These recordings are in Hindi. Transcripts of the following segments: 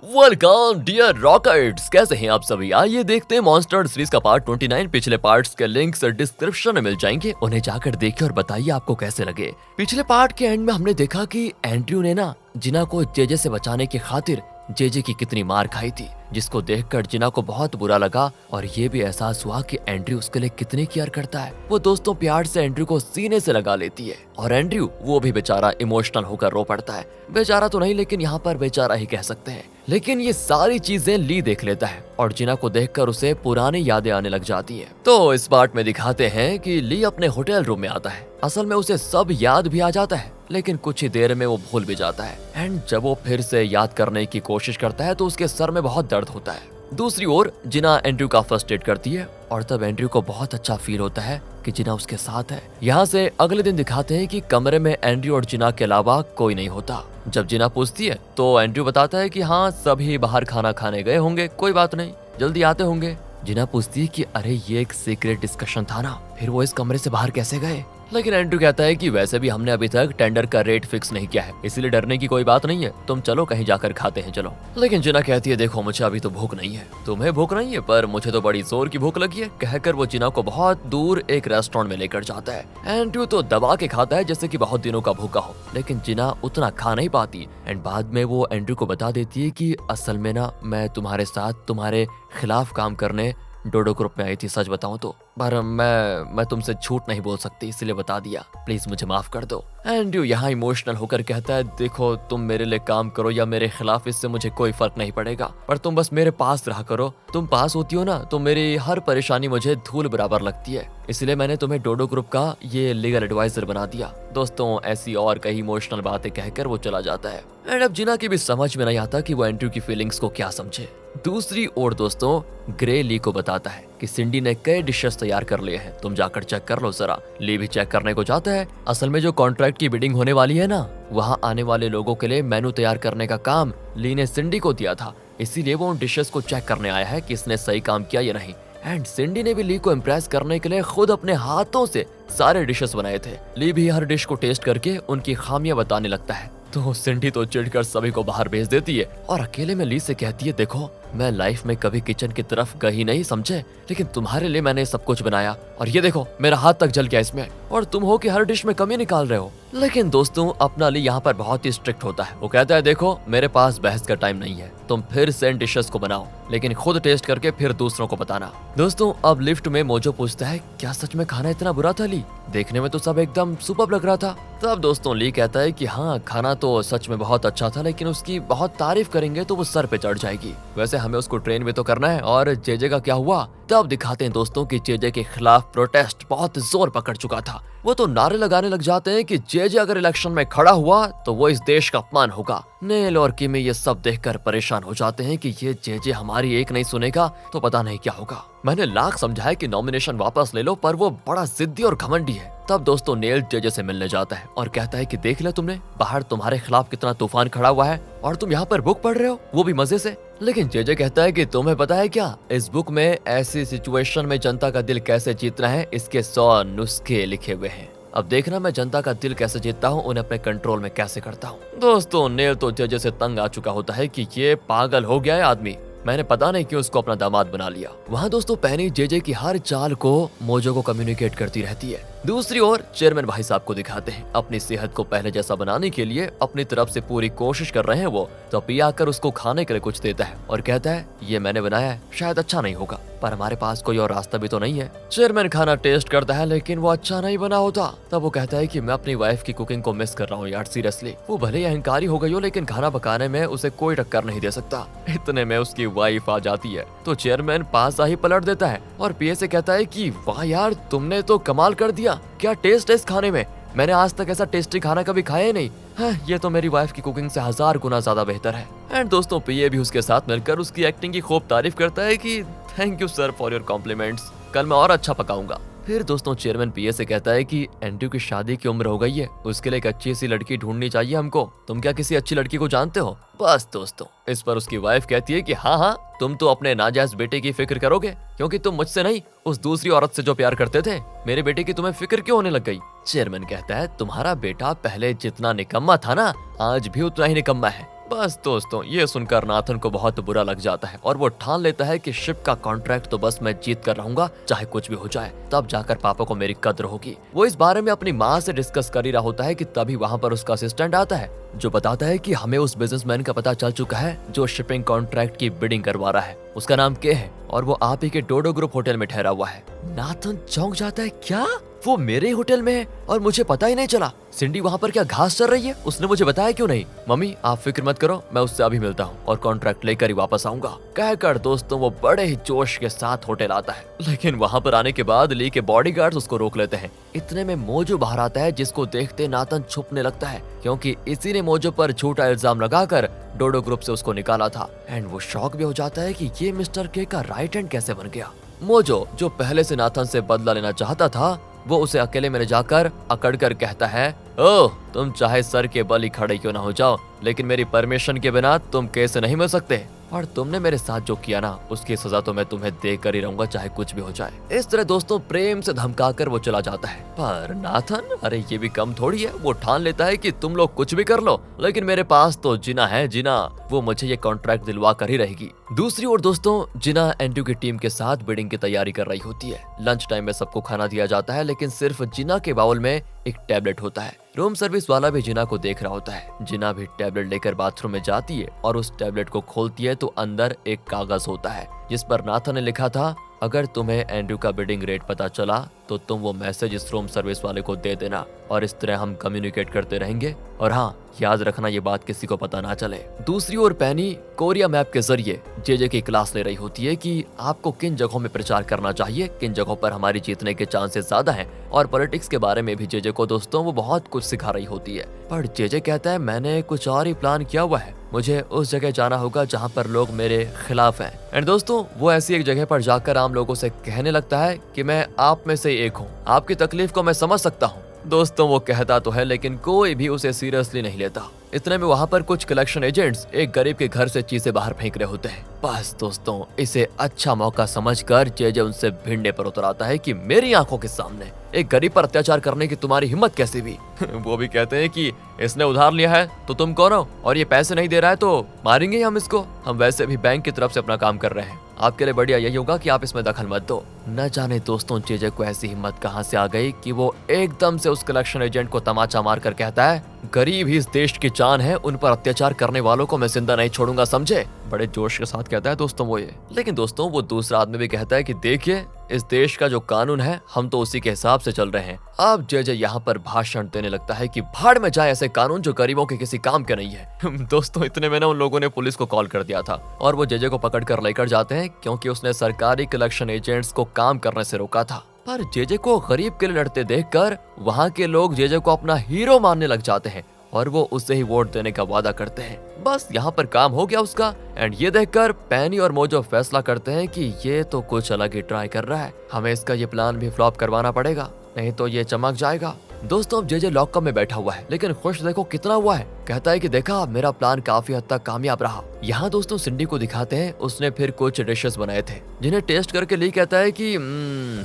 वेलकम डियर रॉकेट्स, कैसे हैं आप सभी। आइए देखते हैं मॉन्स्टर सीरीज का पार्ट 29। पिछले पार्ट्स के लिंक्स डिस्क्रिप्शन में मिल जाएंगे, उन्हें जाकर देखिए और बताइए आपको कैसे लगे। पिछले पार्ट के एंड में हमने देखा कि एंड्रयू ने ना जिना को जेजे से बचाने की खातिर जेजे की कितनी मार खाई थी, जिसको देखकर जिना को बहुत बुरा लगा और ये भी एहसास हुआ कि एंड्रयू उसके लिए कितनी केयर करता है। वो दोस्तों प्यार से एंड्रयू को सीने से लगा लेती है और एंड्रयू वो भी बेचारा इमोशनल होकर रो पड़ता है। बेचारा तो नहीं, लेकिन यहाँ पर बेचारा ही कह सकते हैं। लेकिन ये सारी चीजें ली देख लेता है और जिना को देखकर उसे पुरानी यादें आने लग जाती हैं। तो इस पार्ट में दिखाते हैं कि ली अपने होटल रूम में आता है। असल में उसे सब याद भी आ जाता है, लेकिन कुछ ही देर में वो भूल भी जाता है। एंड जब वो फिर से याद करने की कोशिश करता है तो उसके सर में बहुत दर्द होता है। दूसरी ओर जिना एंड्रयू का फर्स्ट एड करती है और तब एंड्रयू को बहुत अच्छा फील होता है कि जिना उसके साथ है। यहाँ से अगले दिन दिखाते हैं कि कमरे में एंड्रयू और जिना के अलावा कोई नहीं होता। जब जिना पूछती है तो एंड्रयू बताता है कि हाँ, सभी बाहर खाना खाने गए होंगे, कोई बात नहीं, जल्दी आते होंगे। जिना पूछती है कि अरे ये एक सीक्रेट डिस्कशन था ना, फिर वो इस कमरे से बाहर कैसे गए। लेकिन एंड्रयू कहता है कि वैसे भी हमने अभी तक टेंडर का रेट फिक्स नहीं किया है, इसलिए डरने की कोई बात नहीं है, तुम चलो कहीं जाकर खाते हैं चलो। लेकिन जिना कहती है देखो मुझे अभी तो भूख नहीं है, तुम्हें भूख नहीं है पर मुझे तो बड़ी जोर की भूख लगी है। कहकर वो जिना को बहुत दूर एक रेस्टोरेंट में लेकर जाता है। एंड्रयू तो दबा के खाता है जैसे कि बहुत दिनों का भूखा हो, लेकिन जिना उतना खा नहीं पाती। एंड बाद में वो एंड्रयू को बता देती है कि असल में ना मैं तुम्हारे साथ तुम्हारे खिलाफ काम करने डोडो ग्रुप में आई थी, सच बताऊं तो, पर मैं तुमसे झूठ नहीं बोल सकती, इसलिए बता दिया, प्लीज मुझे माफ कर दो। एंड्रयू यहाँ इमोशनल होकर कहता है देखो तुम मेरे लिए काम करो या मेरे खिलाफ, इससे मुझे कोई फर्क नहीं पड़ेगा, पर तुम बस मेरे पास रहा करो। तुम पास होती हो ना तो मेरी हर परेशानी मुझे धूल बराबर लगती है, इसलिए मैंने तुम्हें डोडो ग्रुप का ये लीगल एडवाइजर बना दिया। दोस्तों ऐसी और कई इमोशनल बातें कहकर वो चला जाता है। एंड अब जिना की भी समझ में नहीं आता कि वो एंड्रयू की फीलिंग्स को क्या समझे। दूसरी ओर दोस्तों ग्रे ली को बताता है कि सिंडी ने कई डिशेस तैयार कर लिए हैं, तुम जाकर चेक कर लो जरा। ली भी चेक करने को जाता है। असल में जो कॉन्ट्रैक्ट की बिडिंग होने वाली है ना, वहाँ आने वाले लोगों के लिए मेनू तैयार करने का काम ली ने सिंडी को दिया था, इसीलिए वो उन डिशेस को चेक करने आया है कि इसने सही काम किया या नहीं। एंड सिंडी ने भी ली को इम्प्रेस करने के लिए खुद अपने हाथों से सारे डिशेस बनाए थे। ली भी हर डिश को टेस्ट करके उनकी खामियां बताने लगता है, तो सिंडी तो चिढ़कर सभी को बाहर भेज देती है और अकेले में ली से कहती है देखो मैं लाइफ में कभी किचन की तरफ गई नहीं समझे, लेकिन तुम्हारे लिए मैंने सब कुछ बनाया और ये देखो मेरा हाथ तक जल गया इसमें, और तुम हो कि हर डिश में कमी निकाल रहे हो। लेकिन दोस्तों अपना ली यहाँ पर बहुत ही स्ट्रिक्ट होता है। वो कहता है देखो मेरे पास बहस का टाइम नहीं है, तुम फिर से इन डिशेस को बनाओ, लेकिन खुद टेस्ट करके फिर दूसरों को बताना। दोस्तों अब लिफ्ट में मोजो पूछता है क्या सच में खाना इतना बुरा था ली, देखने में तो सब एकदम सुपर्ब लग रहा था। तब दोस्तों ली कहता है कि हाँ खाना तो सच में बहुत अच्छा था, लेकिन उसकी बहुत तारीफ करेंगे तो वो सर पे चढ़ जाएगी, वैसे हमें उसको ट्रेन भी तो करना है। और जेजे का क्या हुआ, तब दिखाते हैं दोस्तों कि जेजे के खिलाफ प्रोटेस्ट बहुत जोर पकड़ चुका था। वो तो नारे लगाने लग जाते हैं कि जेजे अगर इलेक्शन में खड़ा हुआ तो वो इस देश का अपमान होगा। नेल और किमी ये सब देखकर परेशान हो जाते हैं कि ये जेजे हमारी एक नहीं सुनेगा तो पता नहीं क्या होगा। मैंने लाख समझाया कि नॉमिनेशन वापस ले लो, पर वो बड़ा जिद्दी और घमंडी है। तब दोस्तों नेल जेजे से मिलने जाता है और कहता है कि देख लिया तुमने, बाहर तुम्हारे खिलाफ कितना तूफान खड़ा हुआ है और तुम यहाँ पर बुक पढ़ रहे हो, वो भी मजे से। लेकिन जेजे कहता है कि तुम्हें पता है क्या, इस बुक में ऐसी सिचुएशन में जनता का दिल कैसे जीतना है इसके 100 नुस्खे लिखे हुए हैं। अब देखना मैं जनता का दिल कैसे जीतता हूँ, उन्हें अपने कंट्रोल में कैसे करता हूँ। दोस्तों नेल तो जेजे से तंग आ चुका होता है कि ये पागल हो गया है आदमी, मैंने पता नहीं क्यों उसको अपना दामाद बना लिया। वहाँ दोस्तों पैनी जेजे की हर चाल को मोजो को कम्युनिकेट करती रहती है। दूसरी ओर चेयरमैन भाई साहब को दिखाते हैं अपनी सेहत को पहले जैसा बनाने के लिए अपनी तरफ से पूरी कोशिश कर रहे हैं वो। तो पिया आकर उसको खाने के लिए कुछ देता है और कहता है ये मैंने बनाया है, शायद अच्छा नहीं होगा, पर हमारे पास कोई और रास्ता भी तो नहीं है। चेयरमैन खाना टेस्ट करता है लेकिन वो अच्छा नहीं बना होता। तब वो कहता है कि मैं अपनी वाइफ की कुकिंग को मिस कर रहा हूँ यार, सीरियसली। वो भले ही अहंकारी हो गई हो लेकिन खाना पकाने में उसे कोई टक्कर नहीं दे सकता। इतने में उसकी वाइफ आ जाती है तो चेयरमैन पासा ही पलट देता है और पीए से कहता है कि वाह यार तुमने तो कमाल कर दिया, क्या टेस्ट है इस खाने में, मैंने आज तक ऐसा टेस्टी खाना कभी खाया ही नहीं है, ये तो मेरी वाइफ की कुकिंग से 1000 गुना ज्यादा बेहतर है। एंड दोस्तों पीए भी उसके साथ मिलकर उसकी एक्टिंग की खूब तारीफ करता है कि thank you sir for your compliments, कल मैं और अच्छा पकाऊंगा। फिर दोस्तों चेयरमैन पीए से कहता है कि एंड्रयू की शादी की उम्र हो गई है, उसके लिए एक अच्छी सी लड़की ढूंढनी चाहिए हमको, तुम क्या किसी अच्छी लड़की को जानते हो। बस दोस्तों इस पर उसकी वाइफ कहती है कि हाँ हाँ तुम तो अपने नाजायज बेटे की फिक्र करोगे, क्योंकि तुम मुझसे नहीं उस दूसरी औरत से जो प्यार करते थे, मेरे बेटे की तुम्हें फिक्र क्यों होने लग गई। चेयरमैन कहता है तुम्हारा बेटा पहले जितना निकम्मा था ना, आज भी उतना ही निकम्मा है, बस दोस्तों ये सुनकर नाथन को बहुत बुरा लग जाता है और वो ठान लेता है कि शिप का कॉन्ट्रैक्ट तो बस मैं जीत कर रहूंगा, चाहे कुछ भी हो जाए, तब जाकर पापा को मेरी कद्र होगी। वो इस बारे में अपनी माँ से डिस्कस कर ही रहा होता है कि तभी वहाँ पर उसका असिस्टेंट आता है जो बताता है कि हमें उस बिजनेसमैन का पता चल चुका है जो शिपिंग कॉन्ट्रैक्ट की बिडिंग करवा रहा है। उसका नाम के है और वो आप ही के डोडो ग्रुप होटल में ठहरा हुआ है। नाथन चौंक जाता है, क्या वो मेरे होटल में है और मुझे पता ही नहीं चला? सिंडी वहाँ पर क्या घास चल रही है? उसने मुझे बताया क्यों नहीं? मम्मी आप फिक्र मत करो, मैं उससे अभी मिलता हूँ और कॉन्ट्रैक्ट लेकर ही वापस आऊंगा। कहकर दोस्तों वो बड़े ही जोश के साथ होटल आता है, लेकिन वहाँ पर आने के बाद ली के बॉडीगार्ड्स उसको रोक लेते हैं। इतने में मोजो बाहर आता है जिसको देखते नाथन छुपने लगता है क्योंकि इसी ने मोजो पर झूठा इल्जाम लगाकर डोडो ग्रुप से उसको निकाला था। एंड वो शॉक भी हो जाता है कि ये मिस्टर के का राइट हैंड कैसे बन गया। मोजो जो पहले से नाथन से बदला लेना चाहता था वो उसे अकेले में ले जाकर अकड़कर कहता है, ओह तुम चाहे सर के बल ही खड़े क्यों ना हो जाओ, लेकिन मेरी परमिशन के बिना तुम कैसे नहीं मिल सकते, और तुमने मेरे साथ जो किया ना उसकी सजा तो मैं तुम्हें दे कर ही रहूंगा चाहे कुछ भी हो जाए। इस तरह दोस्तों प्रेम से धमकाकर वो चला जाता है। पर नाथन अरे ये भी कम थोड़ी है, वो ठान लेता है कि तुम लोग कुछ भी कर लो लेकिन मेरे पास तो जिना है, जिना वो मुझे ये कॉन्ट्रैक्ट दिलवा कर ही रहेगी। दूसरी ओर दोस्तों जिना एंड्रू की टीम के साथ बिडिंग की तैयारी कर रही होती है। लंच टाइम में सबको खाना दिया जाता है लेकिन सिर्फ जिना के बाउल में एक टैबलेट होता है। रूम सर्विस वाला भी जिना को देख रहा होता है। जिना भी टैबलेट लेकर बाथरूम में जाती है और उस टैबलेट को खोलती है तो अंदर एक कागज होता है जिस पर नाथन ने लिखा था, अगर तुम्हें एंड्रू का बिडिंग रेट पता चला तो तुम वो मैसेज इस रूम सर्विस वाले को दे देना और इस तरह हम कम्युनिकेट करते रहेंगे, और हाँ याद रखना ये बात किसी को पता ना चले। दूसरी ओर पैनी कोरिया मैप के जरिए जेजे की क्लास ले रही होती है कि आपको किन जगहों में प्रचार करना चाहिए, किन जगहों पर हमारी जीतने के चांसेस ज्यादा हैं, और पॉलिटिक्स के बारे में भी जेजे को दोस्तों वो बहुत कुछ सिखा रही होती है। पर जेजे कहता है मैंने कुछ और ही प्लान किया हुआ है, मुझे उस जगह जाना होगा जहाँ पर लोग मेरे खिलाफ हैं। एंड दोस्तों वो ऐसी एक जगह पर जाकर आम लोगों से कहने लगता है कि मैं आप में से एक हूँ, आपकी तकलीफ को मैं समझ सकता हूँ। दोस्तों वो कहता तो है लेकिन कोई भी उसे सीरियसली नहीं लेता। इतने में वहाँ पर कुछ कलेक्शन एजेंट्स एक गरीब के घर से चीजें बाहर फेंक रहे होते हैं। बस दोस्तों इसे अच्छा मौका समझकर जेजे उनसे भिड़ने पर उतर आता है कि मेरी आंखों के सामने एक गरीब पर अत्याचार करने की तुम्हारी हिम्मत कैसे हुई? वो भी कहते हैं कि इसने उधार लिया है तो तुम कौन हो, और ये पैसे नहीं दे रहा है तो मारेंगे हम इसको, हम वैसे भी बैंक की तरफ से अपना काम कर रहे हैं, आपके लिए बढ़िया यही होगा कि आप इसमें दखल मत दो। न जाने दोस्तों जेजे को ऐसी हिम्मत कहां से आ गई कि वो एकदम से उस कलेक्शन एजेंट को तमाचा मारकर कहता है, गरीब ही इस देश की जान है, उन पर अत्याचार करने वालों को मैं जिंदा नहीं छोड़ूंगा, समझे? बड़े जोश के साथ कहता है दोस्तों वो ये। लेकिन दोस्तों वो दूसरा आदमी भी कहता है कि देखिए इस देश का जो कानून है हम तो उसी के हिसाब से चल रहे हैं। अब जेजे यहाँ पर भाषण देने लगता है कि भाड़ में जाए ऐसे कानून जो गरीबों के किसी काम के नहीं है। दोस्तों इतने में ना उन लोगों ने पुलिस को कॉल कर दिया था और वो जेजे को पकड़कर लेकर जाते हैं क्योंकि उसने सरकारी कलेक्शन एजेंट्स को काम करने से रोका था। पर जेजे को गरीब के लिए लड़ते देखकर वहाँ के लोग जेजे को अपना हीरो मानने लग जाते हैं और वो उससे ही वोट देने का वादा करते हैं। बस यहाँ पर काम हो गया उसका। एंड ये देखकर पैनी और मोजो फैसला करते हैं कि ये तो कुछ अलग ही ट्राई कर रहा है, हमें इसका ये प्लान भी फ्लॉप करवाना पड़ेगा, नहीं तो ये चमक जाएगा। दोस्तों अब जेजे लॉकअप में बैठा हुआ है लेकिन खुश देखो कितना हुआ है। कहता है कि देखा मेरा प्लान काफी हद तक कामयाब रहा। यहाँ दोस्तों सिंडी को दिखाते हैं उसने फिर कुछ डिशेस बनाए थे जिन्हें टेस्ट करके ली कहता है कि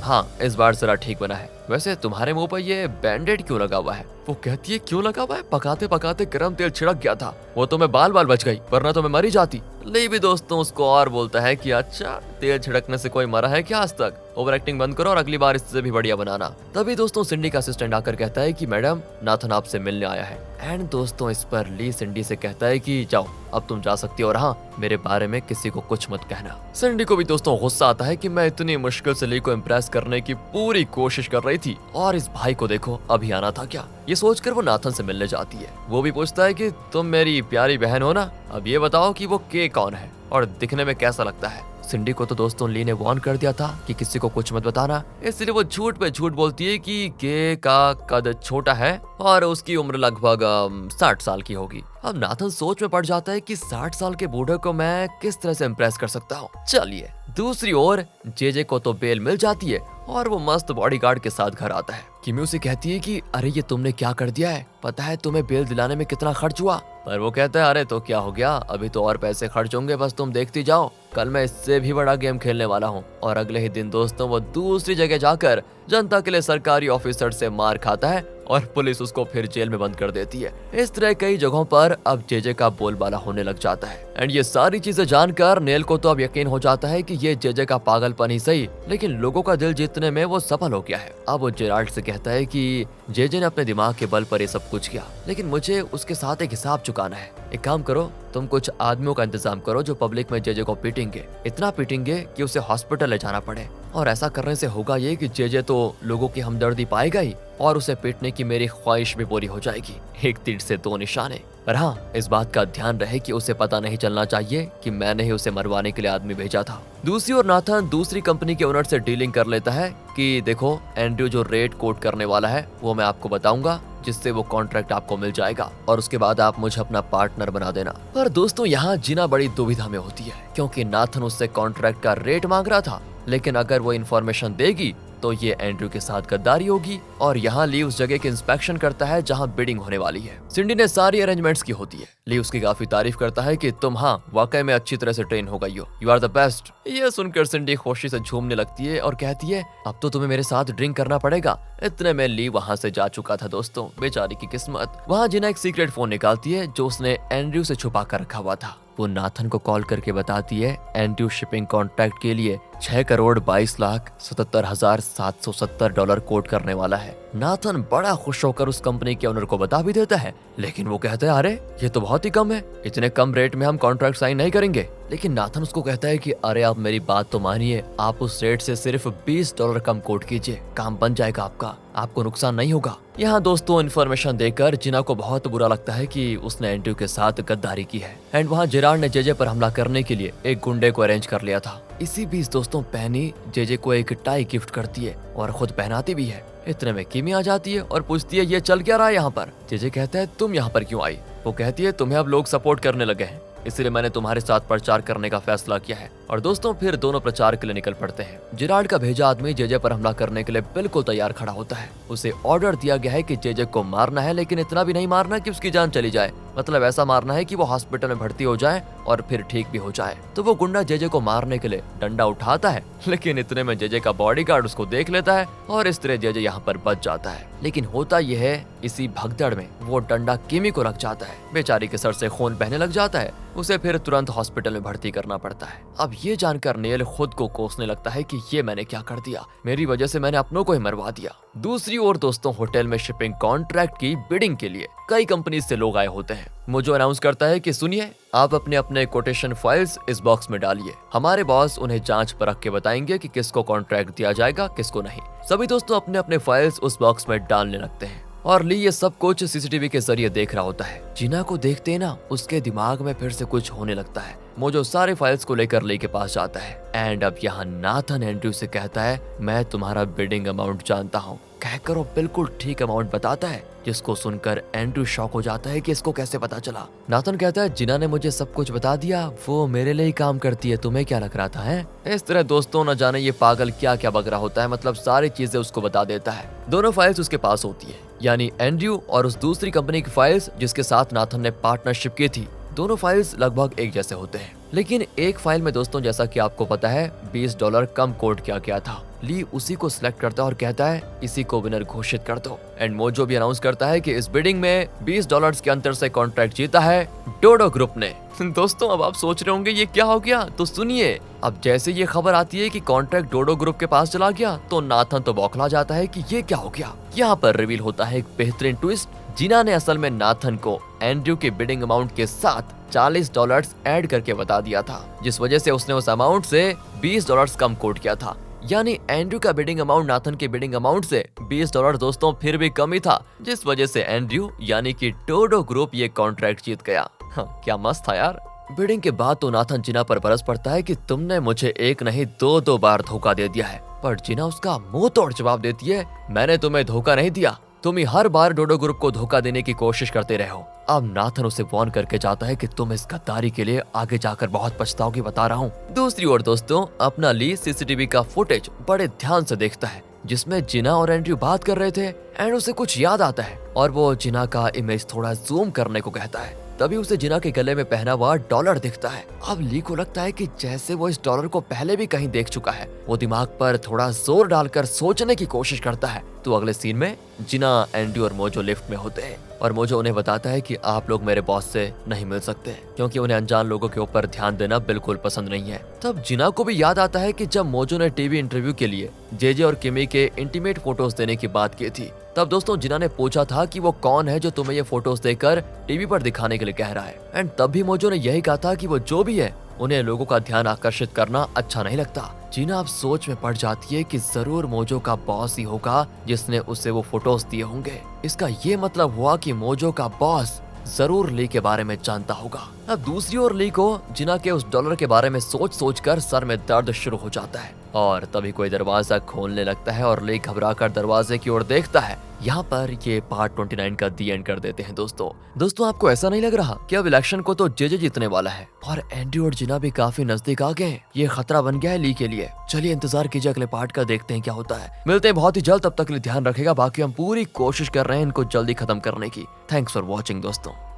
हाँ इस बार जरा ठीक बना है। वैसे तुम्हारे मुंह पर ये बैंडेड क्यों लगा हुआ है? वो कहती है क्यों लगा हुआ है? पकाते पकाते गरम तेल छिड़क गया था, वो तो मैं बाल बाल बच गई, वरना तो मैं मरी जाती। ले भी दोस्तों उसको और बोलता है कि अच्छा तेल छिड़कने से कोई मरा है क्या आज तक? ओवर एक्टिंग बंद करो और अगली बार इससे भी बढ़िया बनाना। तभी दोस्तों सिंडी का असिस्टेंट आकर कहता है कि मैडम नाथन आपसे मिलने आया है। एंड दोस्तों इस पर ली सिंडी से कहता है कि जाओ अब तुम जा सकती हो और हाँ मेरे बारे में किसी को कुछ मत कहना। सिंडी को भी दोस्तों गुस्सा आता है कि मैं इतनी मुश्किल से ली को इम्प्रेस करने की पूरी कोशिश कर रही थी और इस भाई को देखो अभी आना था क्या? ये सोचकर वो नाथन से मिलने जाती है। वो भी पूछता है कि तुम मेरी प्यारी बहन हो ना, अब ये बताओ कि वो के कौन है और दिखने में कैसा लगता है? सिंडी को तो दोस्तों ली ने वार्न कर दिया था कि किसी को कुछ मत बताना, इसलिए वो झूठ पे झूठ बोलती है कि के का कद छोटा है और उसकी उम्र लगभग 60 साल की होगी। अब नाथन सोच में पड़ जाता है कि 60 साल के बूढ़े को मैं किस तरह से इम्प्रेस कर सकता हूँ। चलिए दूसरी ओर जेजे को तो बेल मिल जाती है और वो मस्त बॉडीगार्ड के साथ घर आता है। किमी उसे कहती है कि अरे ये तुमने क्या कर दिया है, पता है तुम्हें बेल दिलाने में कितना खर्च हुआ? पर वो कहता है अरे तो क्या हो गया, अभी तो और पैसे खर्च होंगे, बस तुम देखती जाओ, कल मैं इससे भी बड़ा गेम खेलने वाला हूँ। और अगले ही दिन दोस्तों वो दूसरी जगह जाकर जनता के लिए सरकारी ऑफिसर से मार खाता है और पुलिस उसको फिर जेल में बंद कर देती है। इस तरह कई जगहों पर अब जेजे का बोलबाला होने लग जाता है। एंड ये सारी चीजें जानकर नेल को तो अब यकीन हो जाता है कि ये जेजे का पागलपन ही सही, लेकिन लोगों का दिल जीतने में वो सफल हो गया है। अब वो जेराल्ड से कहता है कि जेजे ने अपने दिमाग के बल पर ये सब कुछ किया, लेकिन मुझे उसके साथ एक हिसाब चुकाना है। एक काम करो, तुम कुछ आदमियों का इंतजाम करो जो पब्लिक में जेजे को पीटेंगे, इतना पीटेंगे कि उसे हॉस्पिटल ले जाना पड़े। और ऐसा करने से होगा ये कि जेजे तो लोगों की हमदर्दी पाएगा ही और उसे पीटने की मेरी ख्वाहिश भी पूरी हो जाएगी। एक तीर से दो निशाने। पर हाँ, इस बात का ध्यान रहे कि उसे पता नहीं चलना चाहिए कि मैंने ही उसे मरवाने के लिए आदमी भेजा था। दूसरी ओर नाथन दूसरी कंपनी के ओनर से डीलिंग कर लेता है कि देखो एंड्रयू जो रेट कोट करने वाला है वो मैं आपको बताऊंगा, जिससे वो कॉन्ट्रैक्ट आपको मिल जाएगा और उसके बाद आप मुझे अपना पार्टनर बना देना। पर दोस्तों यहाँ जिना बड़ी दुविधा में होती है, क्योंकि नाथन उससे कॉन्ट्रैक्ट का रेट मांग रहा था, लेकिन अगर वो इन्फॉर्मेशन देगी तो ये एंड्रयू के साथ गद्दारी होगी। और यहाँ ली उस जगह की इंस्पेक्शन करता है जहाँ बिडिंग होने वाली है। सिंडी ने सारी अरेंजमेंट्स की होती है। ली उसकी काफी तारीफ करता है कि तुम हाँ वाकई में अच्छी तरह से ट्रेन हो गई हो, यू आर द बेस्ट। ये सुनकर सिंडी खुशी से झूमने लगती है और कहती है अब तो तुम्हें मेरे साथ ड्रिंक करना पड़ेगा। इतने में ली वहाँ से जा चुका था दोस्तों, बेचारी की किस्मत। वहाँ जिना एक सीक्रेट फोन निकालती है जो उसने एंड्रयू से छुपा कर रखा हुआ था। वो नाथन को कॉल करके बताती है एंड्रयू शिपिंग कॉन्ट्रैक्ट के लिए 6,22,77,770 डॉलर कोट करने वाला है। नाथन बड़ा खुश होकर उस कंपनी के ओनर को बता भी देता है, लेकिन वो कहता है अरे ये तो बहुत ही कम है, इतने कम रेट में हम कॉन्ट्रैक्ट साइन नहीं करेंगे। लेकिन नाथन उसको कहता है कि अरे आप मेरी बात तो मानिए, आप उस रेट से सिर्फ $20 कम कोट कीजिए, काम बन जाएगा आपका, आपको नुकसान नहीं होगा। यहाँ दोस्तों इन्फॉर्मेशन देकर जिना को बहुत बुरा लगता है कि उसने एंड्रयू के साथ गद्दारी की है। एंड वहाँ जेराल्ड ने जेजे पर हमला करने के लिए एक गुंडे को अरेंज कर लिया था। इसी बीच दोस्तों पैनी जेजे को एक टाई गिफ्ट करती है और खुद पहनाती भी है। इतने में किमी आ जाती है और पूछती है ये चल क्या रहा है यहाँ पर। जेजे कहता है तुम यहाँ पर क्यों आई? वो कहती है तुम्हें अब लोग सपोर्ट करने लगे हैं, इसलिए मैंने तुम्हारे साथ प्रचार करने का फैसला किया है। और दोस्तों फिर दोनों प्रचार के लिए निकल पड़ते हैं। जेराल्ड का भेजा आदमी जेजे पर हमला करने के लिए बिल्कुल तैयार खड़ा होता है। उसे ऑर्डर दिया गया है कि जेजे को मारना है, लेकिन इतना भी नहीं मारना कि उसकी जान चली जाए, मतलब ऐसा मारना है कि वो हॉस्पिटल में भर्ती हो जाए और फिर ठीक भी हो जाए। तो वो गुंडा जेजे को मारने के लिए डंडा उठाता है, लेकिन इतने में जेजे का बॉडीगार्ड उसको देख लेता है और इस तरह जेजे यहाँ पर बच जाता है। लेकिन होता यह है इसी भगदड़ में वो डंडा किमी को लग जाता है। बेचारी के सर से खून बहने लग जाता है, उसे फिर तुरंत हॉस्पिटल में भर्ती करना पड़ता है। अब ये जानकर नेल खुद को कोसने लगता है कि ये मैंने क्या कर दिया, मेरी वजह से मैंने अपनों को ही मरवा दिया। दूसरी ओर दोस्तों होटल में शिपिंग कॉन्ट्रैक्ट की बिडिंग के लिए कई कंपनी से लोग आए होते हैं। मुझे अनाउंस करता है कि सुनिए आप अपने अपने कोटेशन फाइल्स इस बॉक्स में डालिए, हमारे बॉस उन्हें जांच परख के बताएंगे कि किसको कॉन्ट्रैक्ट दिया जाएगा किसको नहीं। सभी दोस्तों अपने अपने फाइल्स उस बॉक्स में डालने लगते हैं और ली ये सब कुछ सीसीटीवी के जरिए देख रहा होता है। जिना को देखते ना उसके दिमाग में फिर से कुछ होने लगता है। मोजो सारे फाइल्स को लेकर ली के पास जाता है। एंड अब यहाँ नाथन एंड्रयू से कहता है मैं तुम्हारा बिडिंग अमाउंट जानता हूँ, कहकर वो बिल्कुल ठीक अमाउंट बताता है, जिसको सुनकर एंड्रयू शॉक हो जाता है कि इसको कैसे पता चला। नाथन कहता है जिना ने मुझे सब कुछ बता दिया, वो मेरे लिए ही काम करती है, तुम्हें क्या लग रहा था है? इस तरह दोस्तों न जाने ये पागल क्या क्या बक रहा होता है, मतलब सारी चीजें उसको बता देता है। दोनों फाइल्स उसके पास होती है, यानी एंड्रयू और उस दूसरी कंपनी की फाइल्स जिसके साथ नाथन ने पार्टनरशिप की थी। दोनों फाइल्स लगभग एक जैसे होते हैं, लेकिन एक फाइल में दोस्तों जैसा कि आपको पता है $20 कम कोट किया गया था। ली उसी को सिलेक्ट करता है और कहता है इसी को विनर घोषित कर दो। एंड मोजो भी अनाउंस करता है कि इस बिडिंग में $20 के अंतर से कॉन्ट्रैक्ट जीता है डोडो ग्रुप ने। दोस्तों अब आप सोच रहे होंगे ये क्या हो गया, तो सुनिए। अब जैसे ये खबर आती है कि कॉन्ट्रैक्ट डोडो ग्रुप के पास चला गया तो नाथन तो बौखला जाता है कि ये क्या हो गया। यहाँ पर रिवील होता है एक बेहतरीन ट्विस्ट। जिना ने असल में नाथन को एंड्रयू के बिडिंग अमाउंट के साथ $40 ऐड करके बता दिया था, जिस वजह से उसने उस अमाउंट से $20 कम कोट किया था। यानी एंड्रयू का बिडिंग अमाउंट नाथन के बिडिंग अमाउंट से $20 दोस्तों फिर भी कम ही था, जिस वजह से एंड्रयू यानी कि डोडो ग्रुप ये कॉन्ट्रैक्ट जीत गया। क्या मस्त था यार। बिडिंग के बाद तो नाथन जिना पर बरस पड़ता है कि तुमने मुझे एक नहीं दो बार धोखा दे दिया है, पर जिना उसका मुंह तोड़ जवाब देती है मैंने तुम्हें धोखा नहीं दिया, तुम ही हर बार डोडो ग्रुप को धोखा देने की कोशिश करते रहे हो। अब नाथन उसे वार्न करके जाता है कि तुम इस गद्दारी के लिए आगे जाकर बहुत पछताओगे, बता रहा हूँ। दूसरी ओर दोस्तों, अपना ली सीसीटीवी का फुटेज बड़े ध्यान से देखता है जिसमें जिना और एंड्रयू बात कर रहे थे एंड उसे कुछ याद आता है और वो जिना का इमेज थोड़ा जूम करने को कहता है। तभी उसे जिना के गले में पहना हुआ डॉलर दिखता है। अब ली को लगता है कि जैसे वो इस डॉलर को पहले भी कहीं देख चुका है। वो दिमाग पर थोड़ा जोर डालकर सोचने की कोशिश करता है। तो अगले सीन में जिना, एंड्रयू और मोजो लिफ्ट में होते हैं और मोजो उन्हें बताता है कि आप लोग मेरे बॉस से नहीं मिल सकते क्योंकि उन्हें अनजान लोगों के ऊपर ध्यान देना बिल्कुल पसंद नहीं है। तब जिना को भी याद आता है कि जब मोजो ने टीवी इंटरव्यू के लिए जेजे और किमी के इंटीमेट फोटोज देने की बात की थी, तब दोस्तों जिना ने पूछा था कि वो कौन है जो तुम्हें ये फोटोज देकर टीवी पर दिखाने के लिए कह रहा है। एंड तब भी मोजो ने यही कहा था कि वो जो भी है उन्हें लोगों का ध्यान आकर्षित करना अच्छा नहीं लगता। जिना अब सोच में पड़ जाती है कि जरूर मोजो का बॉस ही होगा जिसने उसे वो फोटोज दिए होंगे। इसका ये मतलब हुआ कि मोजो का बॉस जरूर ली के बारे में जानता होगा। अब दूसरी ओर ली को जिना के उस डॉलर के बारे में सोच कर सर में दर्द शुरू हो जाता है और तभी कोई दरवाजा खोलने लगता है और ली घबराकर दरवाजे की ओर देखता है। यहाँ पर ये पार्ट 29 का दी एंड कर देते हैं दोस्तों आपको ऐसा नहीं लग रहा कि अब इलेक्शन को तो जेजे जीतने वाला है और एंड्रयू और जिना भी काफी नजदीक आ गए? ये खतरा बन गया है ली के लिए। चलिए इंतजार कीजिए अगले पार्ट का, देखते हैं क्या होता है। मिलते हैं बहुत ही जल्द, तब तक के लिए ध्यान रखेगा। बाकी हम पूरी कोशिश कर रहे हैं इनको जल्दी खत्म करने की। थैंक्स फॉर वॉचिंग दोस्तों।